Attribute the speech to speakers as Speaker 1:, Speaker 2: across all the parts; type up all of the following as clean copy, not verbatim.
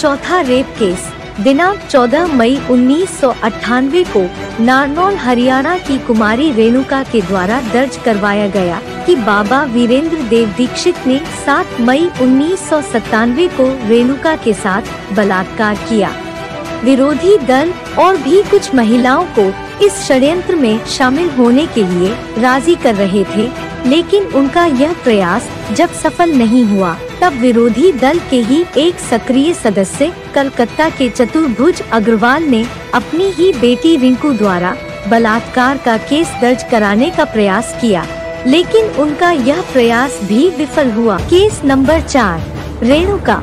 Speaker 1: चौथा rape case दिनांक 14 मई 1998 को नारनौल हरियाणा की कुमारी रेणुका के द्वारा दर्ज करवाया गया कि बाबा वीरेंद्र देव दीक्षित ने 7 मई 1997 को रेणुका के साथ बलात्कार किया। विरोधी दल और भी कुछ महिलाओं को इस षड्यंत्र में शामिल होने के लिए राजी कर रहे थे, लेकिन उनका यह प्रयास जब सफल नहीं हुआ तब विरोधी दल के ही एक सक्रिय सदस्य कलकत्ता के चतुर्भुज अग्रवाल ने अपनी ही बेटी रिंकू द्वारा बलात्कार का केस दर्ज कराने का प्रयास किया, लेकिन उनका यह प्रयास भी विफल हुआ। Case number 4 Renuka.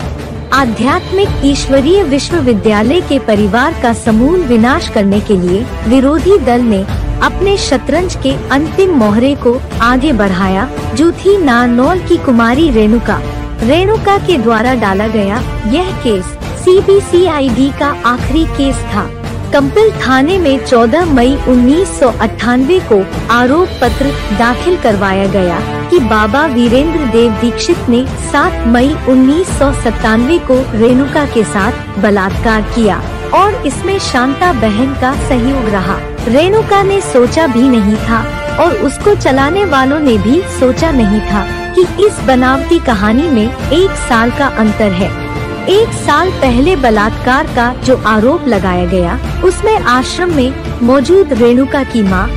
Speaker 1: आध्यात्मिक ईश्वरीय विश्वविद्यालय के परिवार का समूल विनाश करने के लिए विरोधी दल ने अपने शतरंज के अंतिम मोहरे को आगे बढ़ाया, जो थी नारनौल की कुमारी रेणुका के द्वारा डाला गया। यह केस CBCID का आखिरी केस था। कंपिल थाने में 14 मई 1998 को आरोप पत्र दाखिल करवाया गया कि बाबा वीरेंद्र देव दीक्षित ने 7 मई 1997 को रेणुका के साथ बलात्कार किया और इसमें शांता बहन का सहयोग रहा। रेणुका ने सोचा भी नहीं था और उसको चलाने वालों ने भी सोचा नहीं था कि इस बनावटी कहानी में 1 साल का अंतर है। 1 साल पहले बलात्कार का जो आरोप लगाया गया उसमें आश्रम में मौजूद रेणुका की मां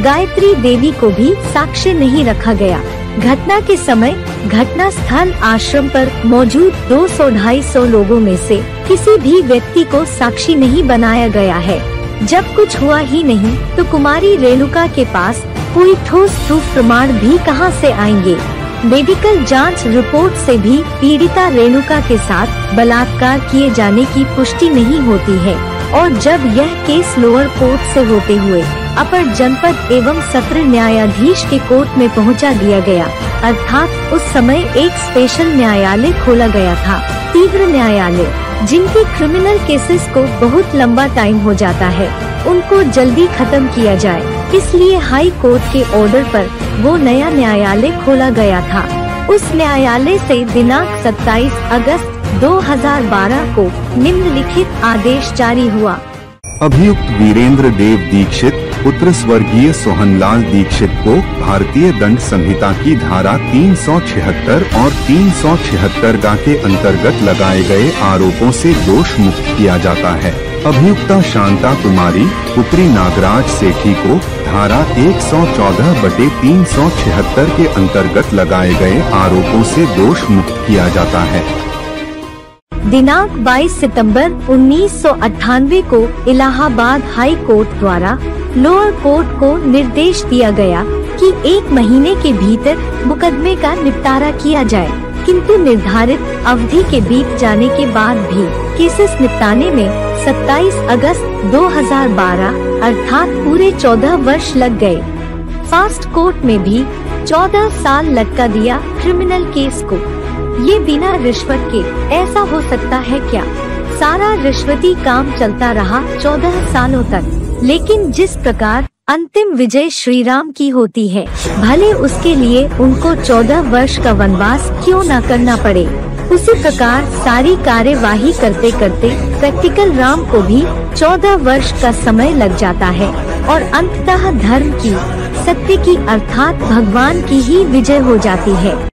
Speaker 1: गायत्री देवी को भी साक्ष्य नहीं रखा गया। घटना के समय घटना स्थल आश्रम पर मौजूद 200-250 लोगों में से किसी भी व्यक्ति को साक्षी नहीं बनाया गया है। जब कुछ हुआ ही नहीं तो कुमारी रेणुका के पास कोई ठोस प्रूफ प्रमाण भी कहां से आएंगे। मेडिकल जांच रिपोर्ट से भी पीड़िता रेणुका के साथ बलात्कार किए जाने की पुष्टि नहीं होती है और जब यह केस लोअर कोर्ट से होते हुए अपर जनपद एवं सत्र न्यायाधीश के कोर्ट में पहुंचा दिया गया, अर्थात उस समय एक स्पेशल न्यायालय खोला गया था, तीव्र न्यायालय, जिनके क्रिमिनल केसेस को बहुत लंबा टाइम हो जाता है, उनको जल्दी खत्म किया जाए, इसलिए हाई कोर्ट के ऑर्डर पर वो नया न्यायालय खोला गया था। उस न्यायालय से दिनांक 27 अगस्त 2012 को निम्नलिखित आदेश जारी हुआ।
Speaker 2: अभियुक्त वीरेंद्र देव दीक्षित पुत्र स्वर्गीय सोहनलाल दीक्षित को भारतीय दंड संहिता की धारा 376 और 376 के अंतर्गत लगाए गए आरोपों से दोष मुक्त किया जाता है। अभियुक्ता शांता कुमारी पुत्री नागराज सेठी को धारा 114/376 के अंतर्गत लगाए गए आरोपों से दोष मुक्त किया जाता है।
Speaker 1: दिनांक 22 सितंबर 1998 को इलाहाबाद हाई कोर्ट द्वारा लोअर कोर्ट को निर्देश दिया गया कि 1 महीने के भीतर मुकदमे का निपटारा किया जाए, किंतु निर्धारित अवधि के बीत जाने के बाद भी केसेस निपटाने में 27 अगस्त 2012 अर्थात पूरे 14 वर्ष लग गए। फास्ट कोर्ट में भी 14 साल लटका दिया क्रिमिनल केस को। ये बिना रिश्वत के ऐसा हो सकता है क्या? सारा रिश्वती काम चलता रहा 14 सालों तक, लेकिन जिस प्रकार अंतिम विजय श्री राम की होती है, भले उसके लिए उनको 14 वर्ष का वनवास क्यों न करना पड़े। उसी प्रकार सारी कार्यवाही करते करते प्रैक्टिकल राम को भी 14 वर्ष का समय लग जाता है और अंततः धर्म की, सत्य की अर्थात भगवान की ही विजय हो जाती है।